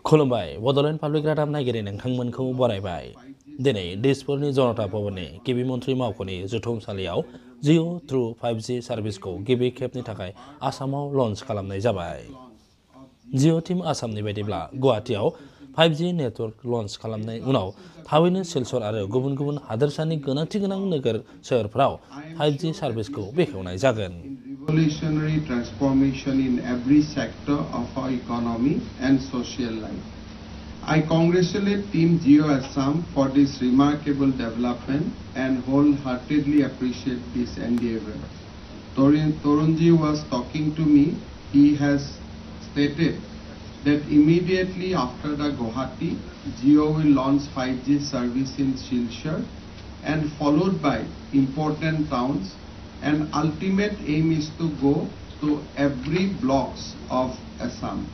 खुलुमबाय बड'लेण्ड पाब्लिक रादाब नायगिरि नोंथांमोनखौ बरायबाय। दिनै दिसपुरनि जनता भवननि गिबि मन्थ्रि मावख'नि जथुमसालियाव जिअ थ्रु 5G सार्भिसखौ गिबि खेबनि थाखाय आसामाव लन्च खालामनाय जाबाय। जिअ टीम आसामनि बायदिब्ला गुवाहाटीआव 5G नेटवर्क लन्च खालामनाय उनाव थाबैनो सिलचर आरो गुबुन गुबुन हादोरसानि गोनांथि गोनां नोगोर सोहोरफोराव 5G सार्भिसखौ बेखेवनाय जागोन। Revolutionary transformation in every sector of our economy and social life. I congratulate Team Jio Assam for this remarkable development and wholeheartedly appreciate this endeavor. Torunji was talking to me. He has stated that immediately after the Guwahati, Jio will launch 5G service in Silchar and followed by important towns, and ultimate aim is to go to every blocks of Assam.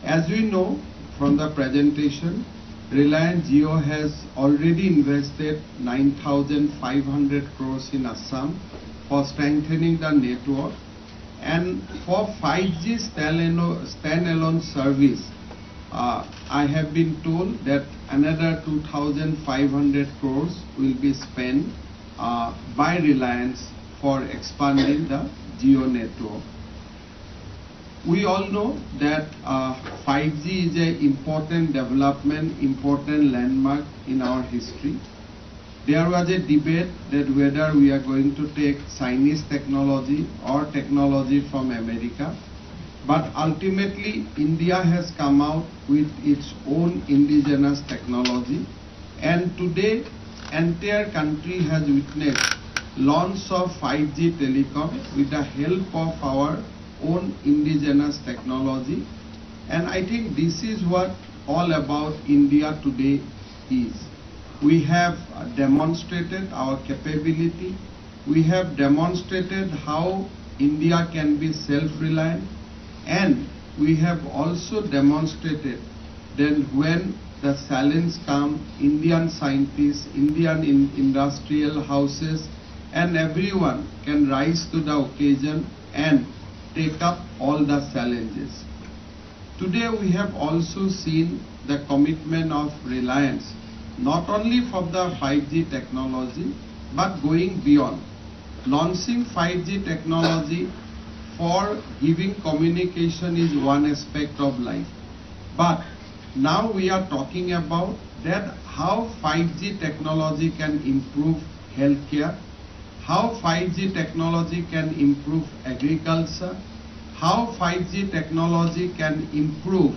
As we know from the presentation, Reliance Jio has already invested 9,500 crores in Assam for strengthening the network, and for 5G standalone service, I have been told that another 2,500 crores will be spent by Reliance for expanding the Jio network. We all know that 5G is an important development, important landmark in our history. There was a debate that whether we are going to take Chinese technology or technology from America. But ultimately, India has come out with its own indigenous technology. And today, entire country has witnessed launch of 5G telecom with the help of our own indigenous technology. And I think this is what all about India today is. We have demonstrated our capability. We have demonstrated how India can be self-reliant. And we have also demonstrated that when the challenge comes, Indian scientists, Indian industrial houses, and everyone can rise to the occasion and take up all the challenges. Today we have also seen the commitment of Reliance, not only for the 5G technology, but going beyond. Launching 5G technology for giving communication is one aspect of life. But now we are talking about that how 5G technology can improve healthcare, how 5G technology can improve agriculture, how 5G technology can improve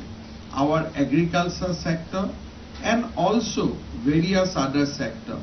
our agriculture sector and also various other sectors.